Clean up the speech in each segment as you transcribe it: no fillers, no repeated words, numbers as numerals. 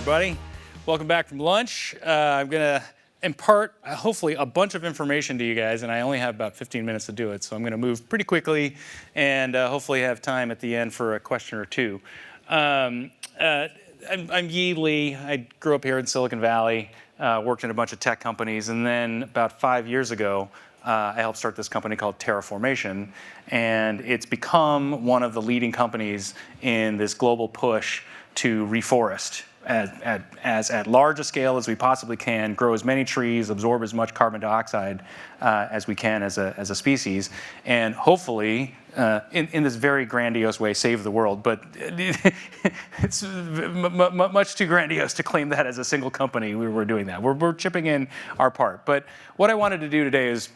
everybody. Welcome back from lunch. I'm going to impart, hopefully, a bunch of information to you guys, and I only have about 15 minutes to do it, so I'm going to move pretty quickly and hopefully have time at the end for a question or two. I'm Yee Lee. I grew up here in Silicon Valley, worked in a bunch of tech companies, and then about 5 years ago, I helped start this company called Terraformation, and it's become one of the leading companies in this global push to reforest at large a scale as we possibly can, grow as many trees, absorb as much carbon dioxide as we can as a species, and hopefully, in this very grandiose way, save the world. But it's much too grandiose to claim that as a single company we're doing that. We're chipping in our part. But what I wanted to do today is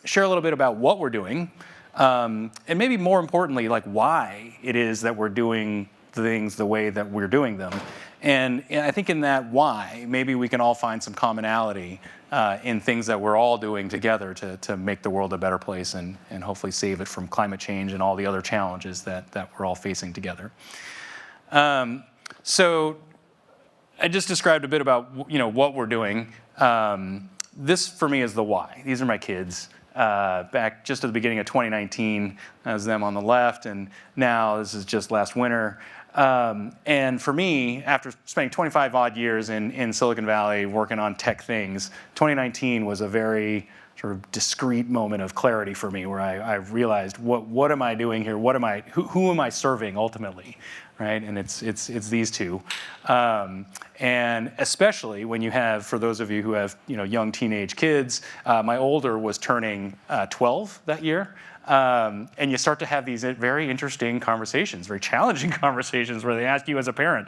share a little bit about what we're doing, and maybe more importantly, like why it is that we're doing things the way that we're doing them. And I think in that why, maybe we can all find some commonality in things that we're all doing together to make the world a better place and hopefully save it from climate change and all the other challenges that we're all facing together. So I just described a bit about what we're doing. This for me is the why. These are my kids. Back just at the beginning of 2019, that was them on the left, and now this is just last winter. And for me, after spending 25 odd years in Silicon Valley working on tech things, 2019 was a very sort of discrete moment of clarity for me, where I realized what am I doing here? Who am I serving ultimately, right? And it's these two, and especially when you have, for those of you who have young teenage kids, my older was turning 12 that year. And you start to have these very interesting conversations, very challenging conversations, where they ask you as a parent,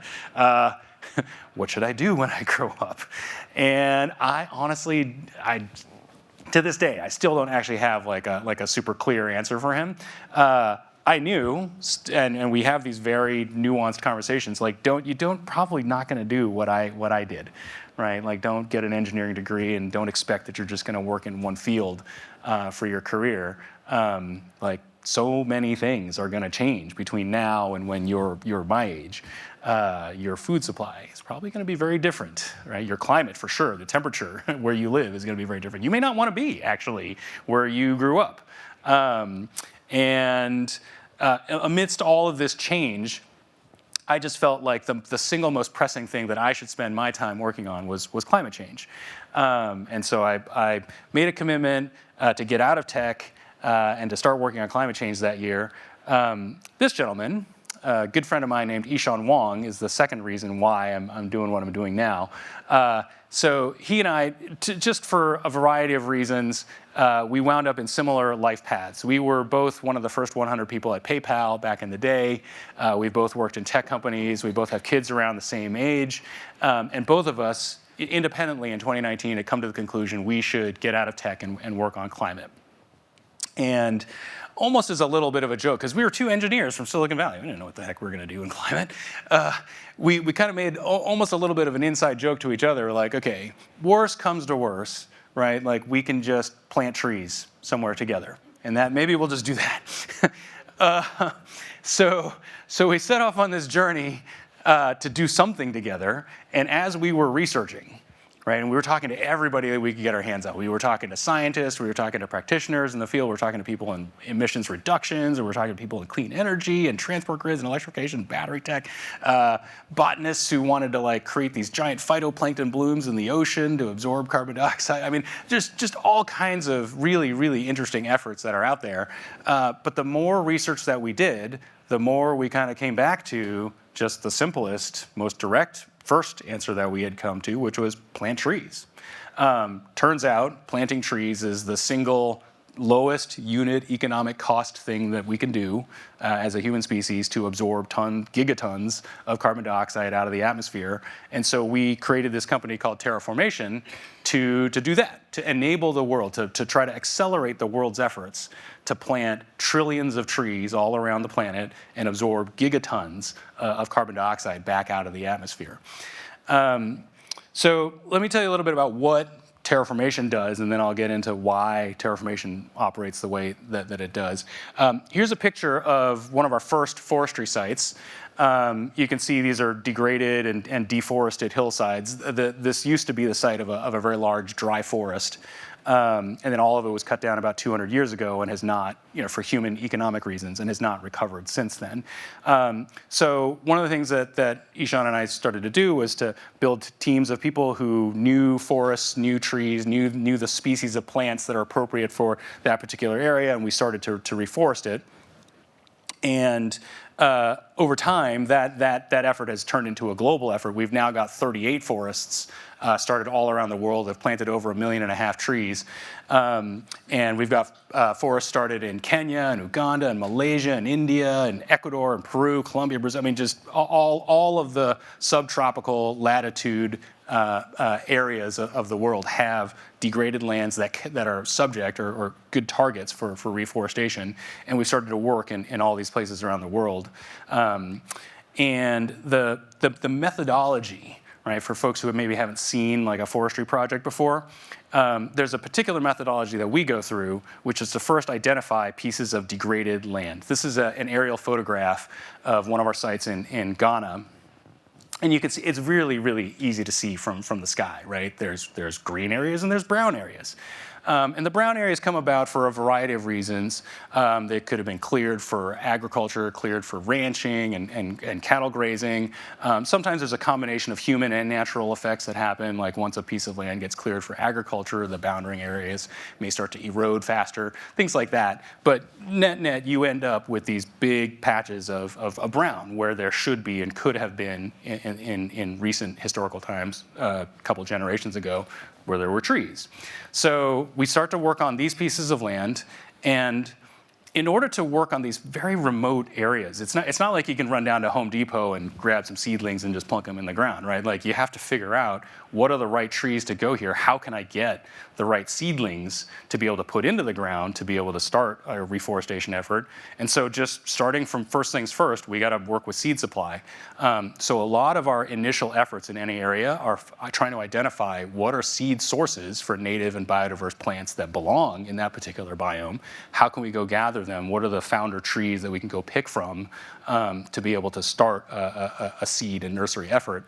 what should I do when I grow up? And I honestly, to this day, I still don't actually have like a super clear answer for him. I knew, and we have these very nuanced conversations, like probably not going to do what I did, right? Like, don't get an engineering degree and don't expect that you're just going to work in one field for your career. Like, so many things are going to change between now and when you're my age. Your food supply is probably going to be very different, right? Your climate, for sure, the temperature where you live is going to be very different. You may not want to be, actually, where you grew up. And amidst all of this change, I just felt like the single most pressing thing that I should spend my time working on was climate change. And so I made a commitment to get out of tech and to start working on climate change that year. This gentleman, a good friend of mine named Ishan Wong, is the second reason why I'm doing what I'm doing now. So he and I, just for a variety of reasons, we wound up in similar life paths. We were both one of the first 100 people at PayPal back in the day. We both worked in tech companies. We both have kids around the same age. And both of us, independently in 2019, had come to the conclusion we should get out of tech and work on climate. And almost as a little bit of a joke, because we were two engineers from Silicon Valley. We didn't know what the heck we were going to do in climate. We kind of made almost a little bit of an inside joke to each other, like, okay, worst comes to worst, right? Like, we can just plant trees somewhere together, and that maybe we'll just do that. So we set off on this journey to do something together, and as we were researching, right, and we were talking to everybody that we could get our hands on. We were talking to scientists, we were talking to practitioners in the field, we were talking to people in emissions reductions, and we were talking to people in clean energy and transport grids and electrification, battery tech, botanists who wanted to create these giant phytoplankton blooms in the ocean to absorb carbon dioxide. I mean, just all kinds of really, really interesting efforts that are out there. But the more research that we did, the more we kind of came back to just the simplest, most direct first answer that we had come to, which was plant trees. Turns out planting trees is the single lowest unit economic cost thing that we can do as a human species to absorb gigatons of carbon dioxide out of the atmosphere. And so we created this company called Terraformation to do that, to enable the world, to try to accelerate the world's efforts to plant trillions of trees all around the planet and absorb gigatons of carbon dioxide back out of the atmosphere. So let me tell you a little bit about what Terraformation does, and then I'll get into why Terraformation operates the way that it does. Here's a picture of one of our first forestry sites. you can see these are degraded and deforested hillsides. This used to be the site of a very large dry forest. And then all of it was cut down about 200 years ago and has not, for human economic reasons, and has not recovered since then. So one of the things that Ishan and I started to do was to build teams of people who knew forests, knew trees, knew the species of plants that are appropriate for that particular area, and we started to reforest it. And over time, that effort has turned into a global effort. We've now got 38 forests started all around the world, have planted over 1.5 million trees. And we've got forests started in Kenya and Uganda and Malaysia and India and Ecuador and Peru, Colombia, Brazil. I mean, just all of the subtropical latitude areas of the world have degraded lands that are subject or good targets for reforestation. And we've started to work in all these places around the world. And the methodology, right, for folks who maybe haven't seen like a forestry project before, there's a particular methodology that we go through, which is to first identify pieces of degraded land. This is an aerial photograph of one of our sites in Ghana. And you can see it's really, really easy to see from the sky, right? There's green areas and there's brown areas. And the brown areas come about for a variety of reasons. They could have been cleared for agriculture, cleared for ranching and cattle grazing. Sometimes there's a combination of human and natural effects that happen, like once a piece of land gets cleared for agriculture, the boundary areas may start to erode faster, things like that. But net, you end up with these big patches of brown where there should be and could have been in recent historical times, a couple generations ago, where there were trees. So we start to work on these pieces of land, and in order to work on these very remote areas, it's not like you can run down to Home Depot and grab some seedlings and just plunk them in the ground, right? Like you have to figure out what are the right trees to go here? How can I get the right seedlings to be able to put into the ground to be able to start a reforestation effort? And so just starting from first things first, we got to work with seed supply. So a lot of our initial efforts in any area are trying to identify what are seed sources for native and biodiverse plants that belong in that particular biome. How can we go gather them? What are the founder trees that we can go pick from to be able to start a seed and nursery effort?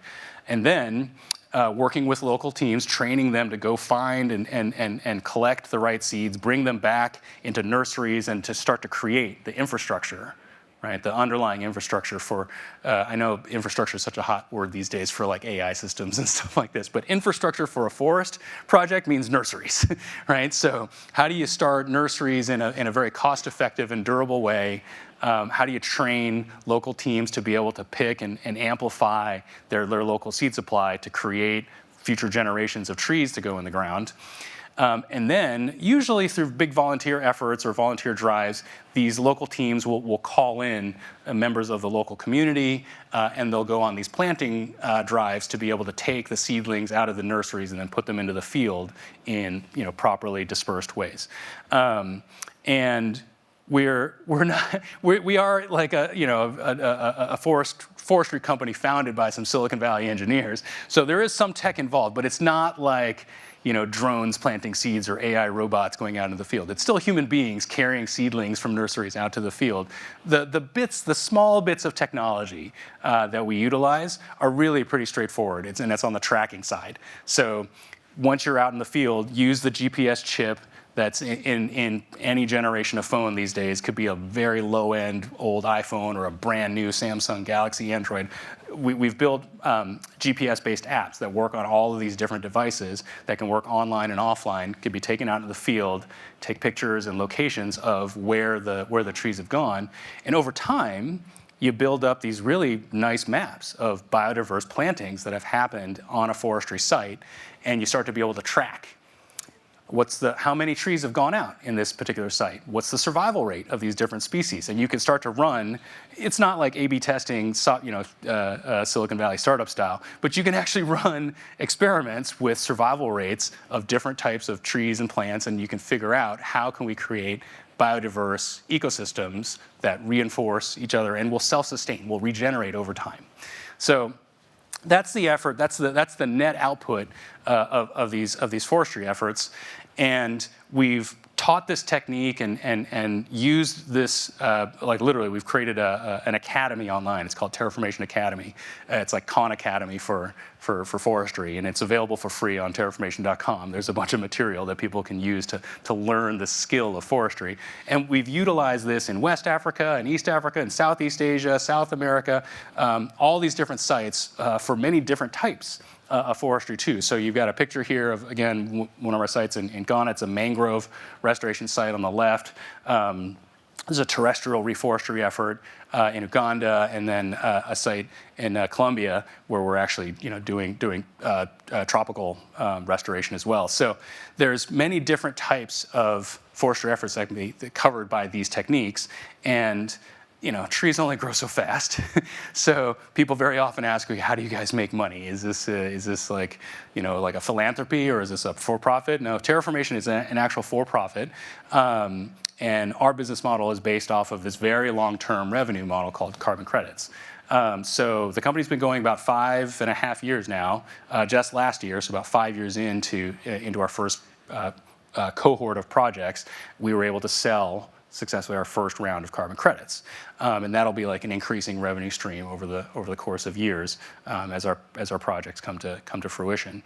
And then working with local teams, training them to go find and collect the right seeds, bring them back into nurseries and to start to create the infrastructure, right? The underlying infrastructure for, I know infrastructure is such a hot word these days for like AI systems and stuff like this, but infrastructure for a forest project means nurseries, right? So how do you start nurseries in a very cost-effective and durable way? How do you train local teams to be able to pick and amplify their local seed supply to create future generations of trees to go in the ground? And then, usually through big volunteer efforts or volunteer drives, these local teams will call in members of the local community, and they'll go on these planting drives to be able to take the seedlings out of the nurseries and then put them into the field in properly dispersed ways. And we are like a forestry company founded by some Silicon Valley engineers. So there is some tech involved, but it's not like drones planting seeds or AI robots going out into the field. It's still human beings carrying seedlings from nurseries out to the field. The small bits of technology that we utilize are really pretty straightforward. And that's on the tracking side. So once you're out in the field, use the GPS chip that's in any generation of phone these days. Could be a very low-end old iPhone or a brand new Samsung Galaxy Android. We've built GPS-based apps that work on all of these different devices that can work online and offline, could be taken out into the field, take pictures and locations of where the trees have gone. And over time, you build up these really nice maps of biodiverse plantings that have happened on a forestry site, and you start to be able to track how many trees have gone out in this particular site? What's the survival rate of these different species? And you can start to run, it's not like A/B testing, Silicon Valley startup style, but you can actually run experiments with survival rates of different types of trees and plants, and you can figure out how can we create biodiverse ecosystems that reinforce each other and will self-sustain, will regenerate over time. So that's the effort. That's the net output of these forestry efforts, and we've taught this technique and used this, like literally, we've created an academy online. It's called Terraformation Academy. It's like Khan Academy for forestry, and it's available for free on terraformation.com. There's a bunch of material that people can use to learn the skill of forestry. And we've utilized this in West Africa and East Africa and Southeast Asia, South America, all these different sites for many different types of forestry too. So you've got a picture here of, again, one of our sites in Ghana. It's a mangrove restoration site on the left. There's a terrestrial reforestry effort in Uganda, and then a site in Colombia where we're actually, doing tropical restoration as well. So there's many different types of forestry efforts that can be covered by these techniques, and trees only grow so fast. So people very often ask me, how do you guys make money? Is this like, like a philanthropy, or is this a for-profit? No, Terraformation is an actual for-profit. And our business model is based off of this very long-term revenue model called carbon credits. So the company's been going about 5.5 years now, just last year, so about 5 years into our first cohort of projects, we were able to sell successfully our first round of carbon credits, and that'll be like an increasing revenue stream over the course of years as our projects come to fruition.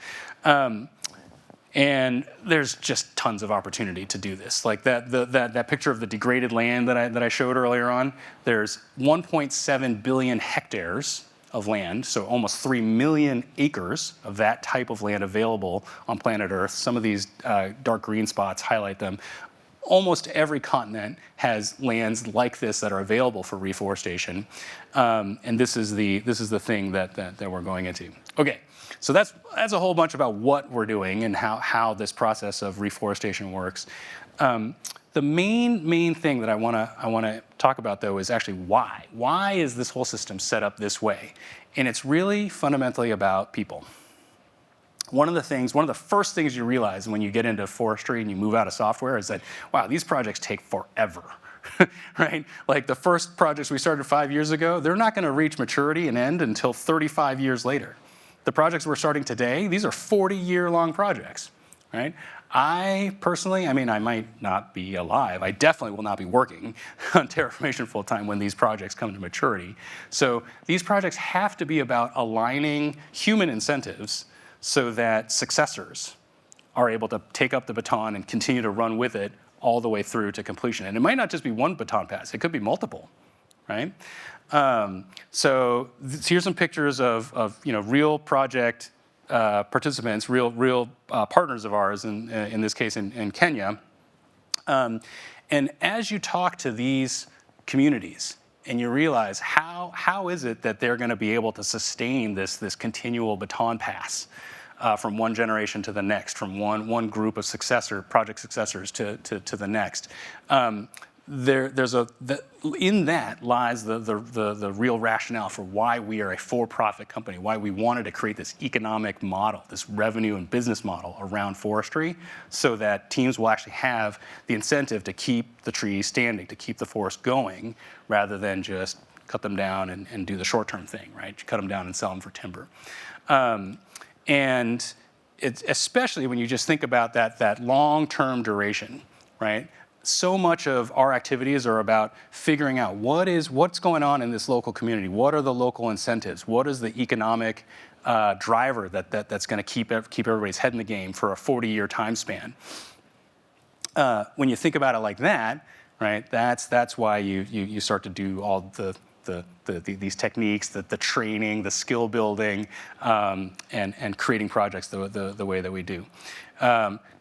And there's just tons of opportunity to do this. Like that picture of the degraded land that I showed earlier on. There's 1.7 billion hectares of land, so almost 3 million acres of that type of land available on planet Earth. Some of these dark green spots highlight them. Almost every continent has lands like this that are available for reforestation, and this is the thing that we're going into. Okay, so that's a whole bunch about what we're doing and how this process of reforestation works. The main thing that I want to talk about, though, is actually why. Why is this whole system set up this way? And it's really fundamentally about people. One of the first things you realize when you get into forestry and you move out of software is that, wow, these projects take forever, right? Like the first projects we started 5 years ago, they're not going to reach maturity and end until 35 years later. The projects we're starting today, these are 40-year-long projects, right? I personally, I might not be alive. I definitely will not be working on Terraformation full-time when these projects come to maturity. So these projects have to be about aligning human incentives so that successors are able to take up the baton and continue to run with it all the way through to completion. And it might not just be one baton pass, it could be multiple, right? So here's some pictures of real project participants, real partners of ours, in this case in Kenya. And as you talk to these communities, and you realize how is it that they're going to be able to sustain this continual baton pass from one generation to the next, from one group of project successors to the next. In that lies the real rationale for why we are a for-profit company, why we wanted to create this economic model, this revenue and business model around forestry, so that teams will actually have the incentive to keep the trees standing, to keep the forest going, rather than just cut them down and do the short-term thing, right? You cut them down and sell them for timber. And it's especially when you just think about that long-term duration, right? So much of our activities are about figuring out what's going on in this local community. What are the local incentives? What is the economic driver that's going to keep everybody's head in the game for a 40-year time span? When you think about it like that, right? That's why you start to do all these techniques, the training, the skill building, and creating projects the way that we do.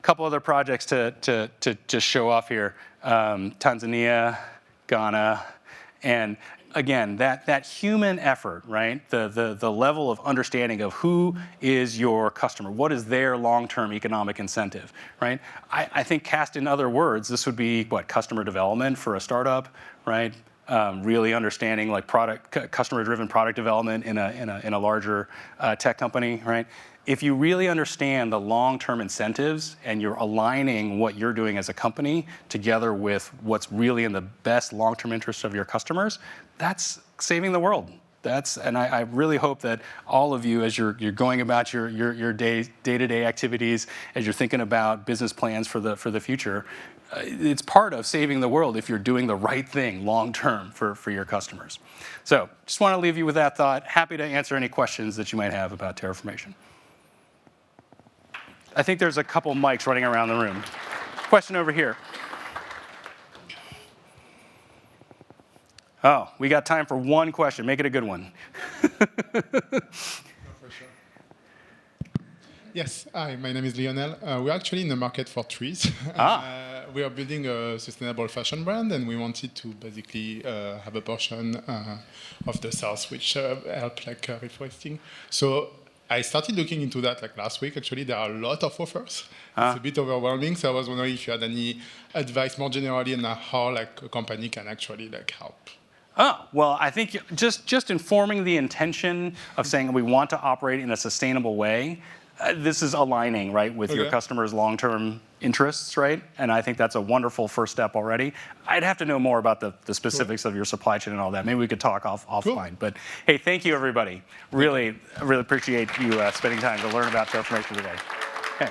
Couple other projects to just show off here: Tanzania, Ghana, and again that human effort, right? The level of understanding of who is your customer, what is their long-term economic incentive, right? I think cast in other words, this would be customer development for a startup, right? Really understanding like customer-driven product development in a larger tech company, right? If you really understand the long-term incentives and you're aligning what you're doing as a company together with what's really in the best long-term interest of your customers, that's saving the world. And I really hope that all of you, as you're going about your day-to-day activities, as you're thinking about business plans for the future, it's part of saving the world if you're doing the right thing long term for your customers. So just want to leave you with that thought. Happy to answer any questions that you might have about Terraformation. I think there's a couple mics running around the room. Question over here. Oh, we got time for one question. Make it a good one. Yes, hi, my name is Lionel. We're actually in the market for trees. We are building a sustainable fashion brand, and we wanted to basically have a portion of the sales which help like reforesting. So I started looking into that like last week. Actually, there are a lot of offers. It's a bit overwhelming. So I was wondering if you had any advice more generally on how like a company can actually like help. Oh, well, I think just informing the intention of saying we want to operate in a sustainable way, this is aligning, right, with your customers' long-term interests, right? And I think that's a wonderful first step already. I'd have to know more about the specifics of your supply chain and all that. Maybe we could talk offline. Cool. But hey, thank you, everybody. Really appreciate you spending time to learn about Terraformation today. Okay.